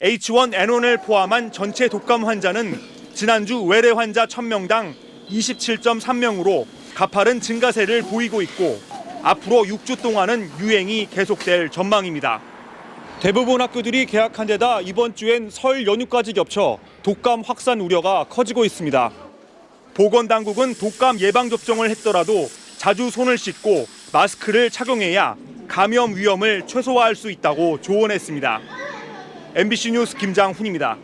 H1N1을 포함한 전체 독감 환자는 지난주 외래 환자 1000명당 27.3명으로 가파른 증가세를 보이고 있고 앞으로 6주 동안은 유행이 계속될 전망입니다. 대부분 학교들이 개학한 데다 이번 주엔 설 연휴까지 겹쳐 독감 확산 우려가 커지고 있습니다. 보건당국은 독감 예방접종을 했더라도 자주 손을 씻고 마스크를 착용해야 감염 위험을 최소화할 수 있다고 조언했습니다. MBC 뉴스 김장훈입니다.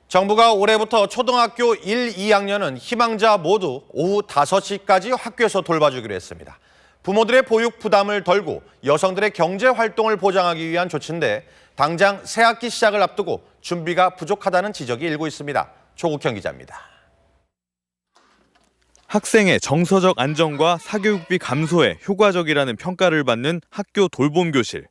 정부가 올해부터 초등학교 1, 2학년은 희망자 모두 오후 5시까지 학교에서 돌봐주기로 했습니다. 부모들의 보육 부담을 덜고 여성들의 경제 활동을 보장하기 위한 조치인데 당장 새학기 시작을 앞두고 준비가 부족하다는 지적이 일고 있습니다. 조국현 기자입니다. 학생의 정서적 안정과 사교육비 감소에 효과적이라는 평가를 받는 학교 돌봄교실.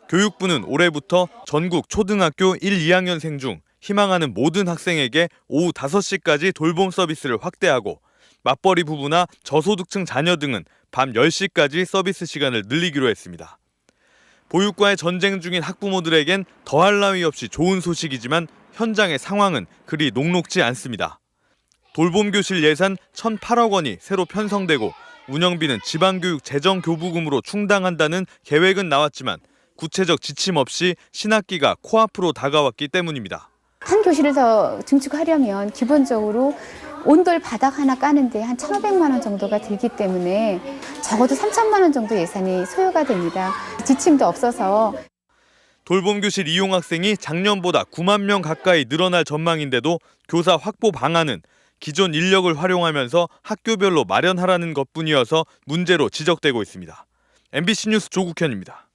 교육부는 올해부터 전국 초등학교 1, 2학년생 중 희망하는 모든 학생에게 오후 5시까지 돌봄 서비스를 확대하고 맞벌이 부부나 저소득층 자녀 등은 밤 10시까지 서비스 시간을 늘리기로 했습니다. 보육과의 전쟁 중인 학부모들에겐 더할 나위 없이 좋은 소식이지만 현장의 상황은 그리 녹록지 않습니다. 돌봄교실 예산 1,008억 원이 새로 편성되고 운영비는 지방교육 재정교부금으로 충당한다는 계획은 나왔지만 구체적 지침 없이 신학기가 코앞으로 다가왔기 때문입니다. 한 교실을 더 증축하려면 기본적으로 온돌 바닥 하나 까는데 한 1,500만 원 정도가 들기 때문에 적어도 3,000만 원 정도 예산이 소요가 됩니다. 지침도 없어서. 돌봄교실 이용 학생이 작년보다 9만 명 가까이 늘어날 전망인데도 교사 확보 방안은 기존 인력을 활용하면서 학교별로 마련하라는 것뿐이어서 문제로 지적되고 있습니다. MBC 뉴스 조국현입니다.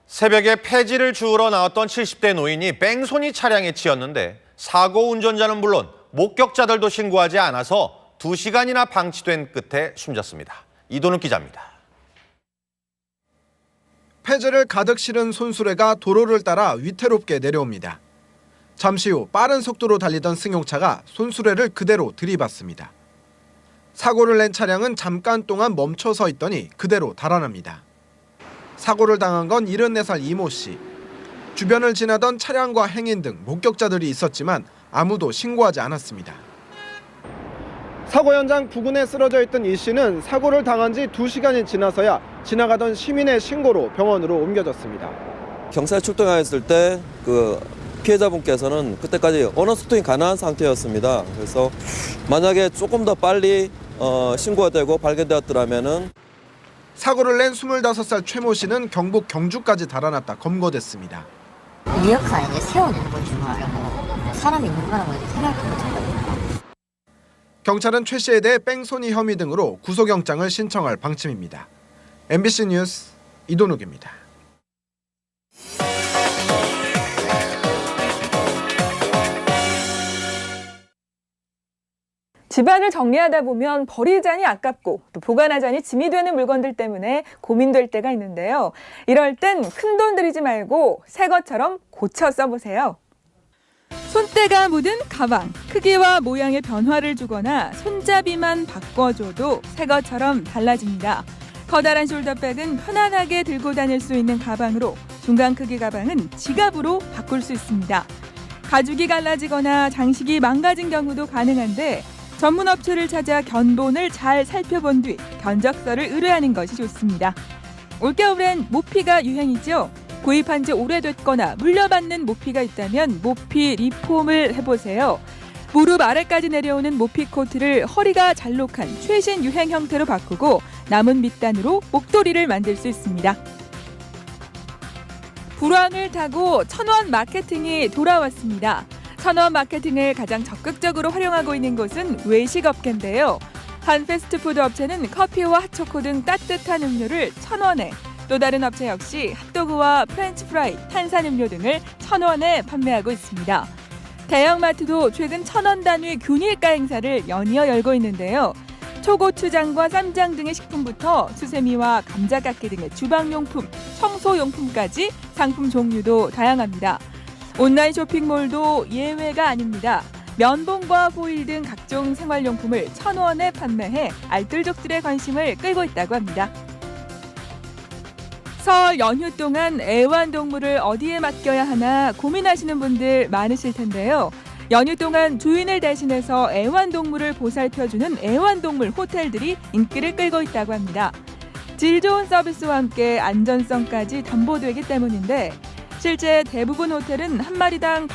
새벽에 폐지를 주우러 나왔던 70대 노인이 뺑소니 차량에 치였는데 사고 운전자는 물론 목격자들도 신고하지 않아서 2시간이나 방치된 끝에 숨졌습니다. 이도는 기자입니다. 폐지를 가득 실은 손수레가 도로를 따라 위태롭게 내려옵니다. 잠시 후 빠른 속도로 달리던 승용차가 손수레를 그대로 들이받습니다. 사고를 낸 차량은 잠깐 동안 멈춰 서 있더니 그대로 달아납니다. 사고를 당한 건 74살 이모 씨. 주변을 지나던 차량과 행인 등 목격자들이 있었지만 아무도 신고하지 않았습니다. 사고 현장 부근에 쓰러져 있던 이 씨는 사고를 당한 지 2시간이 지나서야 지나가던 시민의 신고로 병원으로 옮겨졌습니다. 경찰 출동했을 때 피해자분께서는 그때까지 언어 소통이 가능한 상태였습니다. 그래서 만약에 조금 더 빨리 신고가 되고 발견되었더라면은 사고를 낸 25살 최모 씨는 경북 경주까지 달아났다 검거됐습니다. 리어카 이제 세우는 건 줄 알고 사람이 있는 거라고 생각도 못했거든요. 경찰은 최 씨에 대해 뺑소니 혐의 등으로 구속영장을 신청할 방침입니다. MBC 뉴스 이도욱입니다. 집안을 정리하다 보면 버리자니 아깝고 또 보관하자니 짐이 되는 물건들 때문에 고민될 때가 있는데요. 이럴 땐 큰돈 들이지 말고 새 것처럼 고쳐 써보세요. 손때가 묻은 가방, 크기와 모양의 변화를 주거나 손잡이만 바꿔줘도 새 것처럼 달라집니다. 커다란 숄더백은 편안하게 들고 다닐 수 있는 가방으로 중간 크기 가방은 지갑으로 바꿀 수 있습니다. 가죽이 갈라지거나 장식이 망가진 경우도 가능한데 전문 업체를 찾아 견본을 잘 살펴본 뒤 견적서를 의뢰하는 것이 좋습니다. 올겨울엔 모피가 유행이죠. 구입한 지 오래됐거나 물려받는 모피가 있다면 모피 리폼을 해보세요. 무릎 아래까지 내려오는 모피 코트를 허리가 잘록한 최신 유행 형태로 바꾸고 남은 밑단으로 목도리를 만들 수 있습니다. 불황을 타고 천원 마케팅이 돌아왔습니다. 천원 마케팅을 가장 적극적으로 활용하고 있는 곳은 외식업계인데요. 한 패스트푸드 업체는 커피와 핫초코 등 따뜻한 음료를 1,000원에, 또 다른 업체 역시 핫도그와 프렌치 프라이, 탄산음료 등을 1,000원에 판매하고 있습니다. 대형마트도 최근 1,000원 단위 균일가 행사를 연이어 열고 있는데요. 초고추장과 쌈장 등의 식품부터 수세미와 감자깎이 등의 주방용품, 청소용품까지 상품 종류도 다양합니다. 온라인 쇼핑몰도 예외가 아닙니다. 면봉과 포일 등 각종 생활용품을 1,000원에 판매해 알뜰족들의 관심을 끌고 있다고 합니다. 설 연휴 동안 애완동물을 어디에 맡겨야 하나 고민하시는 분들 많으실 텐데요. 연휴 동안 주인을 대신해서 애완동물을 보살펴주는 애완동물 호텔들이 인기를 끌고 있다고 합니다. 질 좋은 서비스와 함께 안전성까지 담보되기 때문인데 실제 대부분 호텔은 한 마리당